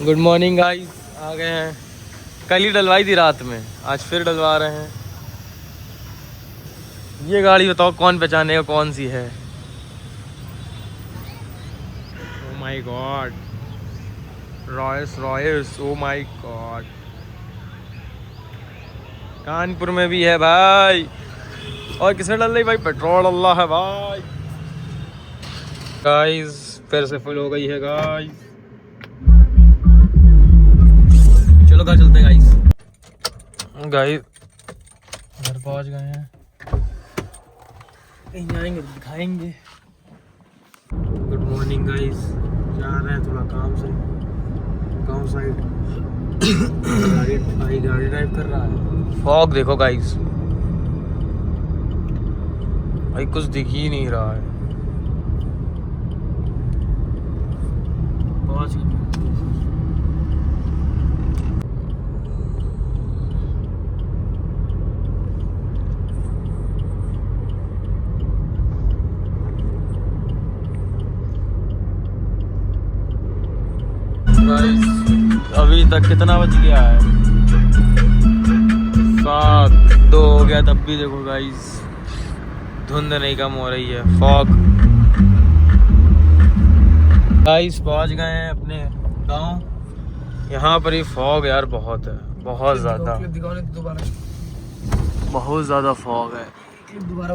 Good morning guys, आ गए हैं। कल ही डलवाई थी रात में, आज फिर डलवा रहे हैं। ये गाड़ी बताओ कौन पहचानेगा कौन सी है। Oh my God, Royce Royce, oh my God. Kanpur में भी है भाई। और किसने डाल रही भाई? पेट्रोल अल्लाह है भाई। गाइस फिर से फुल हो गई है गाइस। चलो घर चलते हैं गाइस। गाइस घर पहुंच गए हैं, कहीं जाएंगे दिखाएंगे। गुड मॉर्निंग गाइस, जा रहे हैं थोड़ा काम से गांव साइड। गाड़ी ड्राइव कर रहा है। फॉग देखो गाइस भाई, कुछ दिख ही नहीं रहा है। पहुंच गए। अभी तक कितना बज गया है? 7:02 हो गया, तब भी देखो गाइस धुंध नहीं कम हो रही है। फॉग। गाइस पहुंच गए हैं अपने गांव। यहाँ पर ही फॉग यार बहुत है, बहुत ज़्यादा, बहुत ज़्यादा फॉग है। क्लिप दोबारा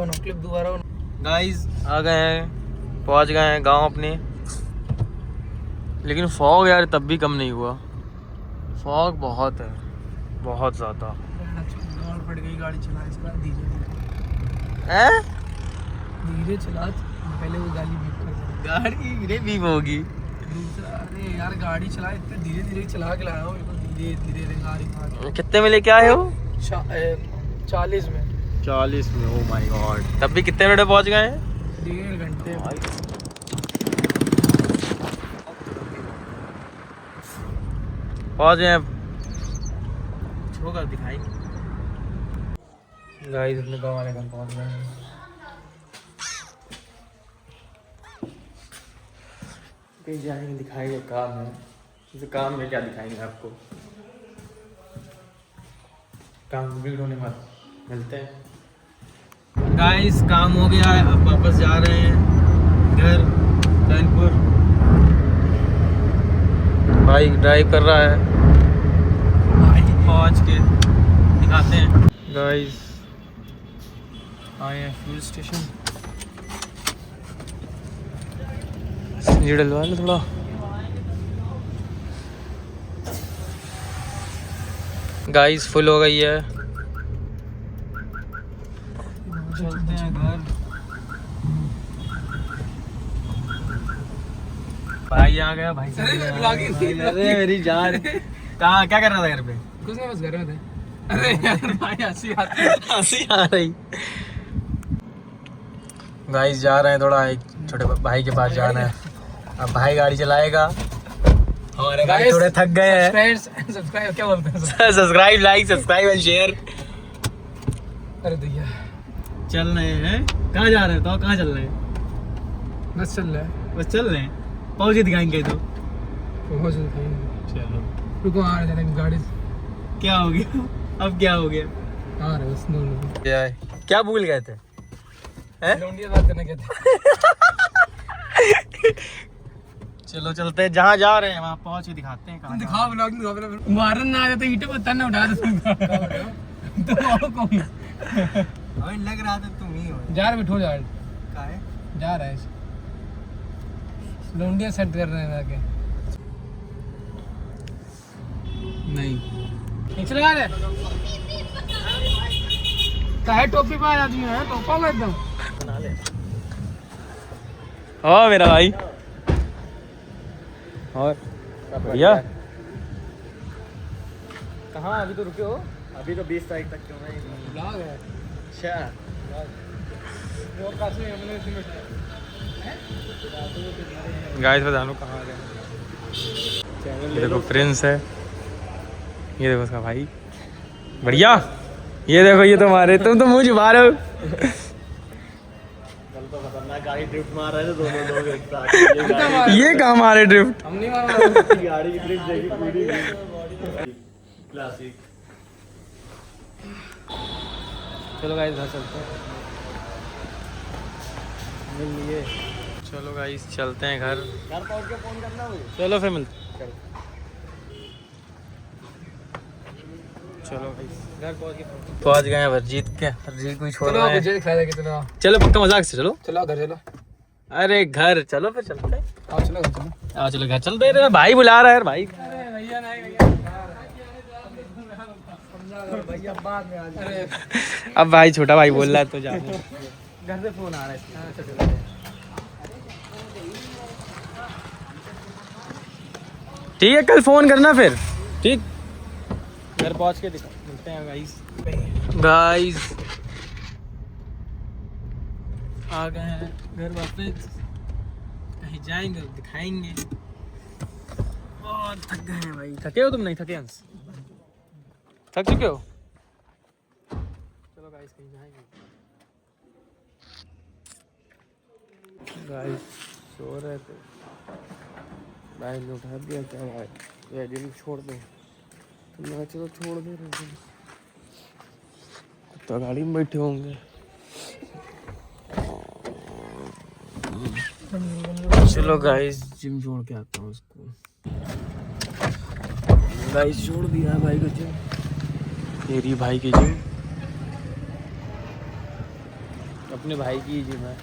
बनाओ। गाइस आ गए हैं, पहुंच गए हैं गांव अपने। लेकिन फॉग यार तब भी कम नहीं हुआ, फॉग बहुत है, बहुत ज़्यादा। पड़ गई गाड़ी चला, धीरे चला, पहले वो गाड़ी बीप होगी। अरे यार गाड़ी चला, इतने धीरे धीरे चला के लाया हूँ, धीरे धीरे गाड़ी। कितने में लेके आए हो? 40 में। 40 में, ओ माय गॉड। तब भी कितने मिनट में पहुँच गए हैं? 1.5 घंटे भाई। पहुँच गए, छोकर दिखाई। गाइस अपने गाँव वाले घर पहुँच गए हैं। कहीं जाएंगे दिखाएंगे, काम है। जैसे काम में क्या दिखाएंगे आपको, काम कंप्लीट होने बाद मिलते हैं। गाइस काम हो गया है, अब वापस जा रहे हैं घर कानपुर। भाई ड्राइव कर रहा है, पहुंच के दिखाते हैं। गाइस आए हैं फ्यूल स्टेशन, ये डलवा लो थोड़ा। गाइस फुल हो गई है, चलते हैं घर। भाई आ गया भाई। अरे मेरी जान, कहाँ क्या कर रहा था घर पे? कुछ नहीं, बस घर में थे। अरे यार भाई हंसी आ रही। गाइस जा रहे हैं, थोड़ा एक छोटे भाई के पास जाना है। अब भाई गाड़ी चलाएगा, हमारे भाई थोड़े थक गए हैं। सब्सक्राइब क्या बोलते हैं? Subscribe, like, subscribe and share. अरे भैया चल रहे हैं, कहाँ जा रहे हैं? तो कहाँ चल रहे हैं? बस चल रहे हैं, बस चल रहे हैं। पहुँच दिखाएंगे तो पहुँच दिखाएंगे। चलो रुको, आ रहे हैं गाड़ी। क्या हो गया अब? क्या हो गया? आ रहे बस। क्या भूल गए थे? बात करने के थे। चलो चलते हैं, जहाँ जा रहे हैं वहाँ पहुँच के दिखाते हैं। कहाँ दिखाओ, ब्लॉगिंग मारन ना आ जाता, ईंटें पत्थर ना उठा दे। तो कौन हमें लग रहा था तुम ही हो। जा रहे बैठो, जा रहा है लौंडिया सेट कर रहे हैं आगे। नहीं चला रहे काहे टोपी पा जाती है, टोपा में एकदम। हाँ मेरा भाई, और भैया कहाँ? अभी तो रुके हो, अभी तो 20 तारीख तक क्यों ब्लॉग है। अच्छा गाइस बता दो कहाँ आ गए। ये देखो प्रिंस है, ये देखो उसका भाई, बढ़िया। ये देखो ये तुम्हारे, तुम तो मुंह छुपा रहे हो। भाई ड्रिफ्ट मार रहे थे दोनों लोग एक साथ। ये कहाँ मारे ड्रिफ्ट? हम नहीं मारा। गाड़ी की ड्रिफ्ट देखी पूरी क्लासिक। चलो गाइस घर चलते हैं। मिल लिए। चलो गाइस चलते हैं घर। घर पहुंच के फोन करना मुझे। चलो फिर मिलते हैं। चलो गाइस घर पहुंच के पहुंच गए हैं वर्जीत के। वर्जीत को ही छोड़ चलो रहे हैं। मुझे दिखा देगा। चलो चलो पक्का मजाक से चलो। चलो घर चलो। अरे घर चलो फिर चलते हैं। आओ चलो घर चलो। आओ चलो घर चलते हैं। भाई बुला रहा है यार भाई। अरे भैया नहीं भैया बाद में आ जाओ। अरे अब भाई छोटा भाई बोल रहा है तो जा। घर से फोन आ रहा है। हाँ चलो। ठीक है कल फोन करना फिर। ठीक घर पहुंच के दिखा मिलते हैं गाइस। गाइस आ गए हैं घर वापस। कहीं जाएंगे दिखाएंगे। बहुत थक गए हैं भाई। थके हो तुम? नहीं थके अंश? थक चुके हो? चलो गाइस कहीं जाएंगे। गाइस सो रहे थे। भाई ने उठा दिया क्या भाई? ये दिन छोड़ दो। मैं चलो छोड़ दे रहे तो गाड़ी में बैठे होंगे। चलो गाइस जिम छोड़ के आता हूँ उसको। गाइस छोड़ दिया है भाई को जिम। तेरी भाई की जिम। अपने भाई की जिम है।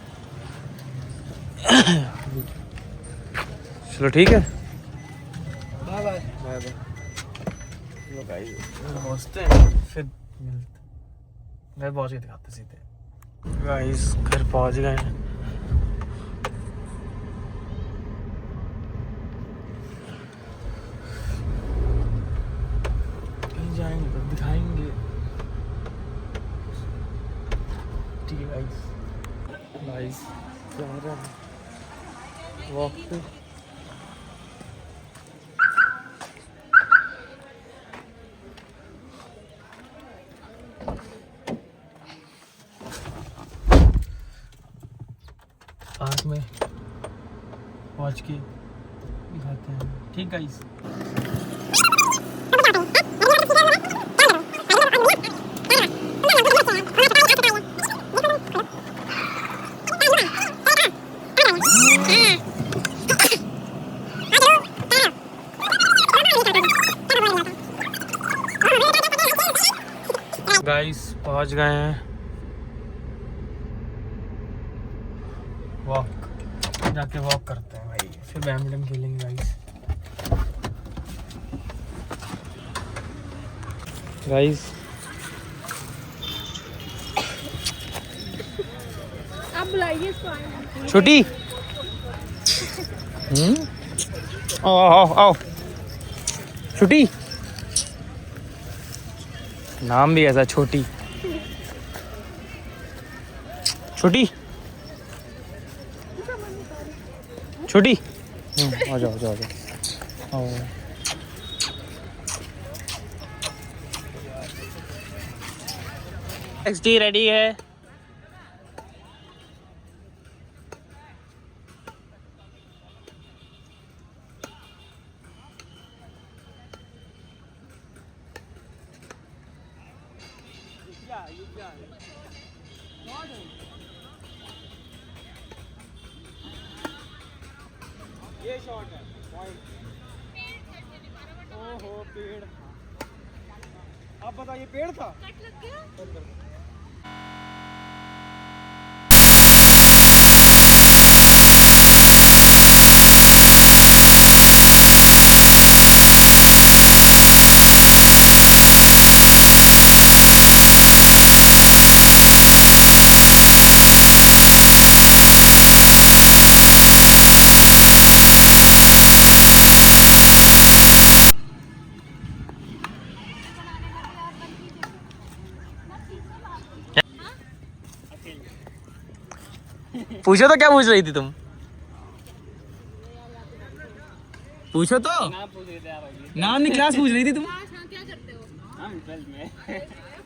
चलो ठीक है बाय बाय। Bye bye. चलो गाइस पहुँचते हैं फिर मिलते। घर पहुँच के दिखाते सीधे। गाइस घर पहुँच गए हैं। कहीं जाएंगे तो दिखाएंगे। ठीक है गाइस। गाइस जा रहे हैं वॉक पे। पास में पहुंच के दिखाते हैं। ठीक गाइस। गाइस पहुंच गए हैं। वॉक जाके वॉक करते हैं भाई। फिर बैडमिंटन खेलेंगे गाइस। गाइस आप बुलाइए इसको। छोटी आओ आओ आओ। छोटी नाम भी ऐसा छोटी। छोटी छोटी आ जाओ आ जाओ आ जाओ आओ। XD रेडी है। ये शॉट है पॉइंट। ओहो पेड़। आप बताइए पेड़ था? कट लग गया। पूछो तो क्या पूछ रही थी तुम? पूछो तो। नाम नहीं क्लास पूछ रही थी तुम। क्या करते हो?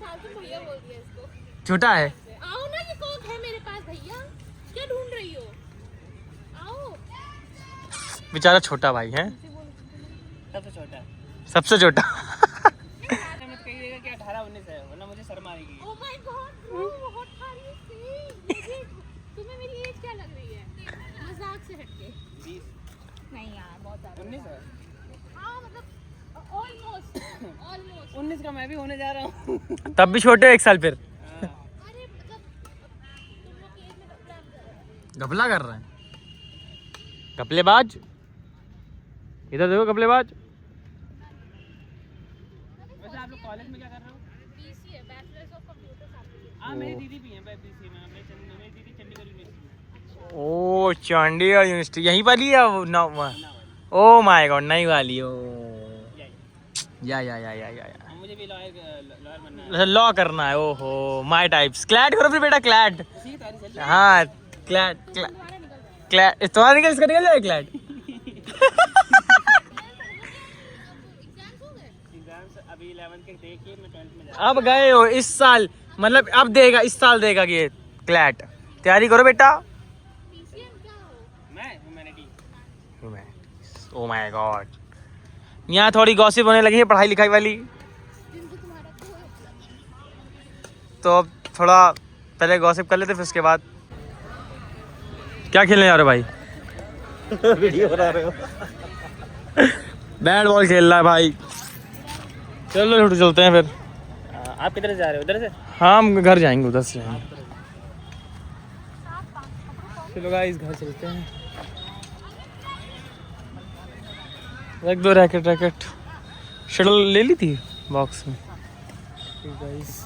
फालतू भैया बोल दिया इसको। छोटा है। आओ ना, ये कौन है मेरे पास? भैया क्या ढूंढ रही हो? आओ। बेचारा छोटा भाई है, सबसे छोटा सबसे छोटा। मत कहिएगा कि 18-19 है, वरना मुझे शर्म आएगी। Oh my God, bro, बहुत सारी थी। तुम्हें मेरी एज क्या लग रही है? मजाक से हटके। 20 नहीं यार, बहुत ज्यादा। 19 है। हाँ मतलब ऑलमोस्ट 19 का मैं भी होने जा रहा हूँ। तब भी छोटे हो 1 साल फिर। अरे मतलब तुम लोग की एज में तो प्लान कर रहे हैं। घपला कर रहे हैं, घपलेबाज। इधर देखो घपलेबाज। वैसे आप लोग कॉलेज में क्या कर रहे हो? BCA, bachelors of computer application. हाँ मेरी दीदी भी है BCA में, मेरी दीदी चंडीगढ़ यूनिवर्सिटी में। ओ चंडीगढ़ यूनिवर्सिटी यहीं वाली है वो ना? ओ माय गॉड, नहीं वाली ओ। या मुझे भी लॉयर बनना है। लॉ करना है। ओहो माय टाइप्स। क्लैट करो फिर बेटा, क्लैट। उसी की तैयारी चल रही है। हाँ क्लैट क्लैट तुम्हारा निकल, इसका निकल जाए क्लैट। एग्जाम्स हो गए? एग्जाम्स अभी 11th के देखिए, मैं 12th में जा अब गए हो इस साल, मतलब अब देगा, इस साल देगा ये क्लैट। तैयारी करो बेटा। PCM क्या हो? मैं ह्यूमैनिटी। ओ माय गॉड, यहाँ थोड़ी गॉसिप होने लगी है पढ़ाई लिखाई वाली, जिनको तुम्हारा कोई मतलब नहीं। तो अब थोड़ा पहले गॉसिप कर लेते फिर उसके बाद। क्या खेलने जा रहे हो भाई? वीडियो बना रहे हो? बैट बॉल खेल रहा है भाई। चलो छोटू चलते हैं फिर। आप किधर से जा रहे हो? उधर से? हाँ हम घर जाएंगे, उधर से जाएंगे। चलो गाइस घर चलते हैं। रख दो रैकेट। शटल ले ली थी बॉक्स में। गाइस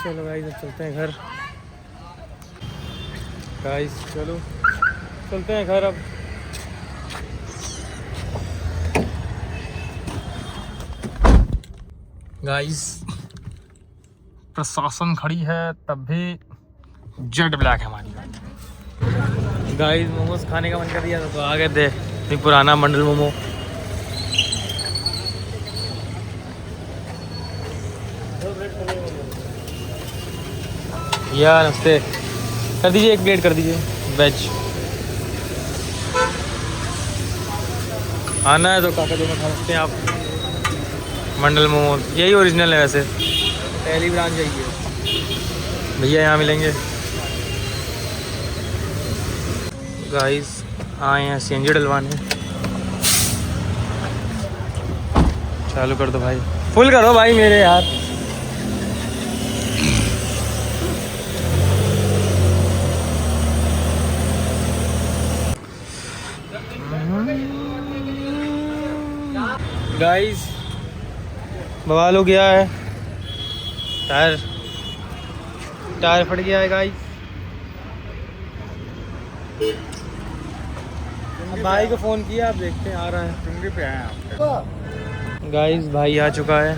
चलो गाइस अब चलते हैं घर। गाइस चलो चलते हैं घर अब। गाइस प्रशासन खड़ी है तब भी जेट ब्लैक है हमारी गाड़ी। गाइस मोमोज खाने का मन कर दिया था तो आ गए थे, ये पुराना मंडल मोमो। यार नमस्ते, कर दीजिए 1 प्लेट कर दीजिए वेज। आना है तो काका जो में खा सकते हैं आप। मंडल मोमो यही ओरिजिनल है वैसे, पहली ब्रांच यही है। भैया यहाँ मिलेंगे। गाइस आए हैं सीएनजी डलवाने। चालू कर दो भाई, फुल करो भाई मेरे यार। गाइस बवाल हो गया है, टायर फट गया है गाइस। भाई को फ़ोन किया, आप देखते हैं आ रहा है। चुंगी पे आए आप गाइस, भाई आ चुका है।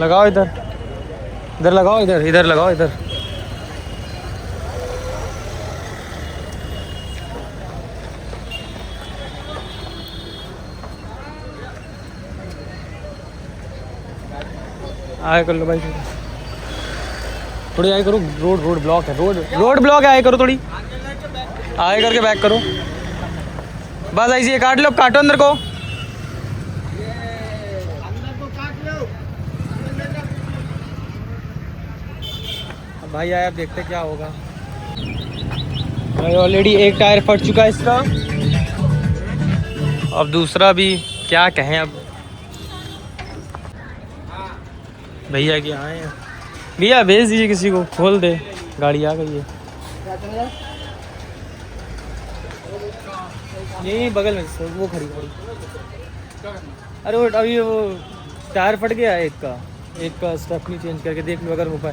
लगाओ इधर लगाओ, इधर लगाओ इधर। आगे कर लो भाई, थोड़ी आगे करो। रोड ब्लॉक है, रोड ब्लॉक है। आगे करो, थोड़ी आगे करके बैक करो। बस ऐसे काट लो, काटो अंदर को। अब भाई आए, अब देखते क्या होगा। भाई ऑलरेडी 1 टायर फट चुका है इसका, अब दूसरा भी क्या कहें। अब भैया की आए हैं, भैया भेज दीजिए किसी को, खोल दे, गाड़ी आ गई है। यही बगल में वो खड़ी। अरे वो अभी वो टायर फट गया है, एक का स्टेपनी चेंज करके देख लो अगर वो पाए,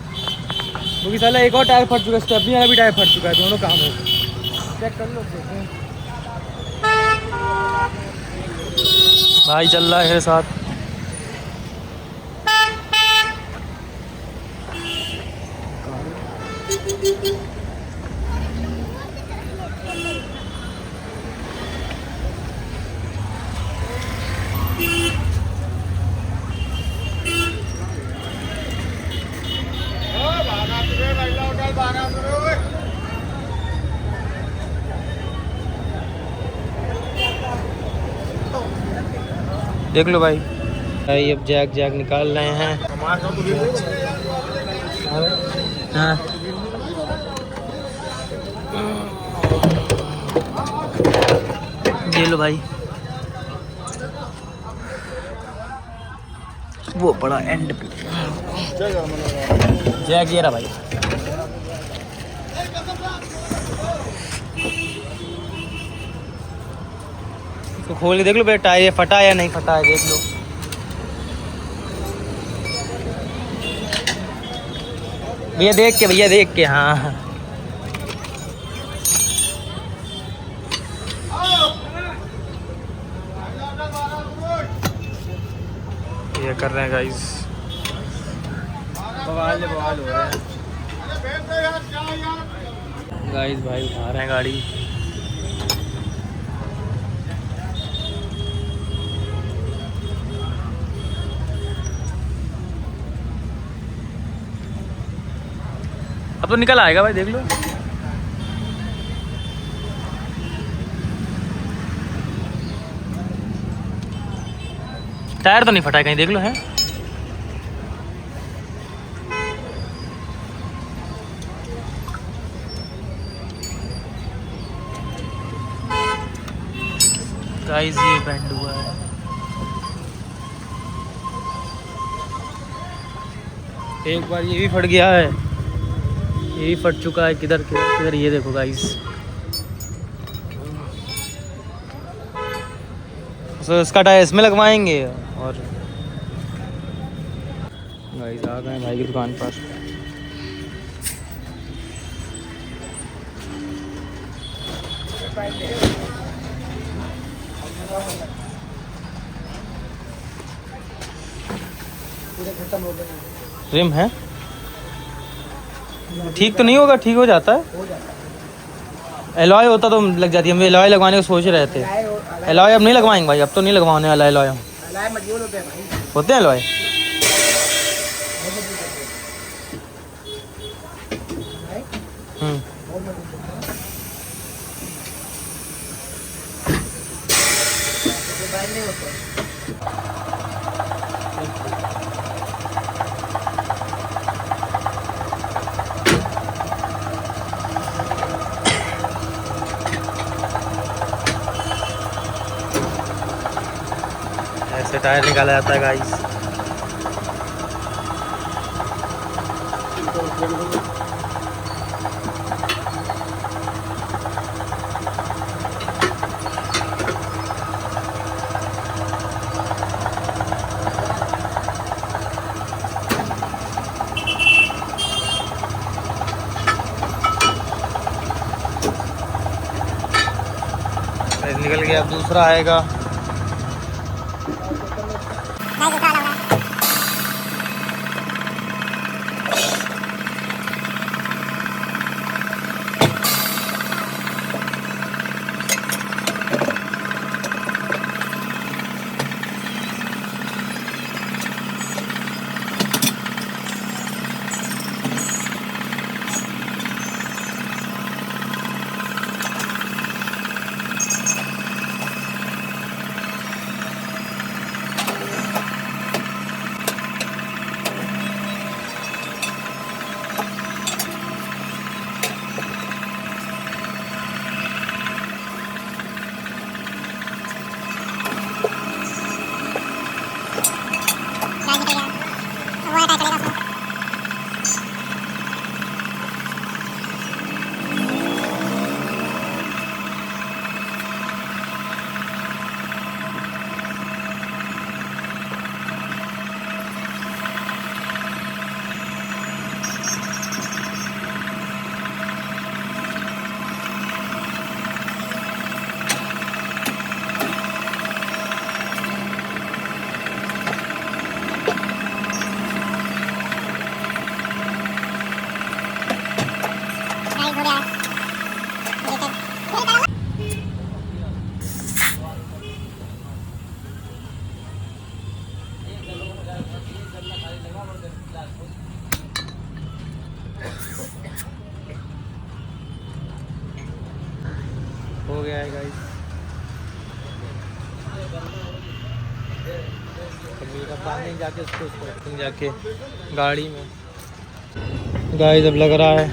क्योंकि साला एक और टायर फट चुका है, स्टेपनी वाला भी टायर फट चुका है, दोनों काम हो गए। चेक कर लो, देखें भाई चल रहा है मेरे साथ। देख लो भाई। भाई अब जैक जैक निकाल रहे हैं। हाँ ये लो भाई, वो बड़ा एंड पे जैक ये रहा भाई। तो खोल के देख लो बेटा, टायर फटा है या नहीं फटा है देख लो। भैया देख के हाँ। ये कर रहे हैं गाइस, बवाल हो रहा है गाइस। भाई उठा रहे हैं गाड़ी। अब तो निकल आएगा भाई देख लो। टायर तो नहीं फटा है कहीं देख लो है। गाइस ये बैंड हुआ है। एक बार ये भी फट गया है, ये भी फट चुका है। किधर किधर किधर ये देखो गाइस। तो इसका टायर इसमें लगवाएंगे। और गाइस आ गए भाई की दुकान पर। रिम है ठीक तो नहीं होगा, ठीक हो जाता है। एलॉय होता तो लग जाती है। हम एलॉय लगवाने को सोच रहे थे। एलॉय अब नहीं लगवाएंगे भाई, अब तो नहीं लगवाने वाला एलॉय। हम होते हैं एलॉय। ऐसे टायर निकाला जाता है गाइस। निकल गया, अब दूसरा आएगा। बांधेंगे जाके उसको जाके गाड़ी में। गाइस अब लग रहा है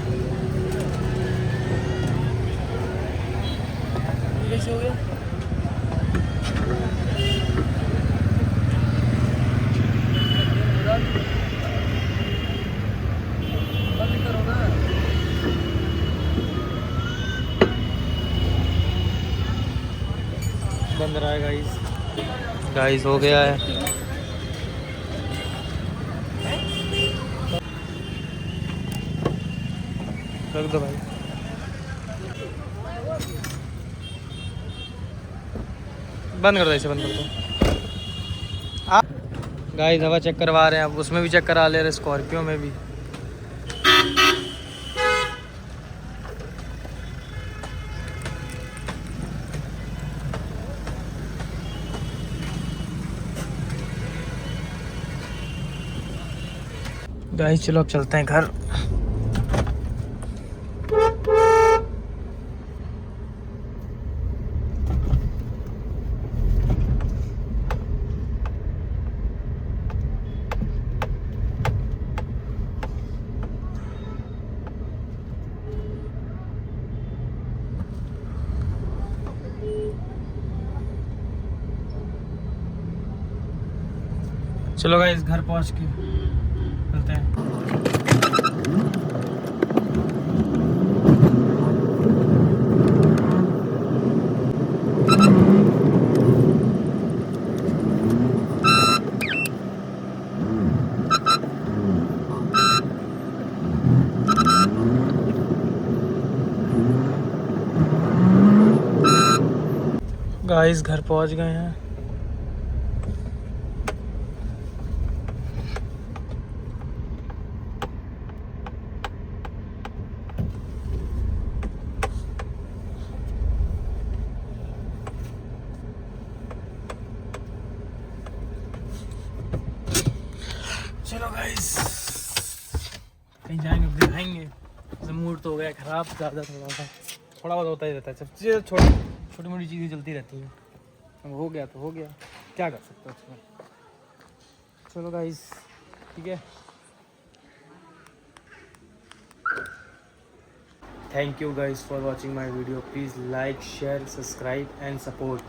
कैसे हो गया। बंद रहा है गाइस हो गया है। रख दो भाई। बंद कर दो, इसे बंद कर दो। गाइस हवा चेक करवा रहे हैं, अब उसमें भी चेक करा ले रहे, स्कॉर्पियो में भी। गाइस चलो अब चलते हैं घर। चलो गाइस घर पहुंच के चलते हैं। गाइस घर पहुंच गए हैं। चलो गाइस कहीं जाएंगे फिर खाएंगे। मूड तो हो गया खराब ज़्यादा, थोड़ा बहुत होता ही रहता है, सब चीज़ें छोटी मोटी चीज़ें चलती रहती हैं। अब हो गया तो हो गया, क्या कर सकते हो उसमें। चलो गाइस ठीक है, thank you guys for watching my video. Please like share subscribe and support.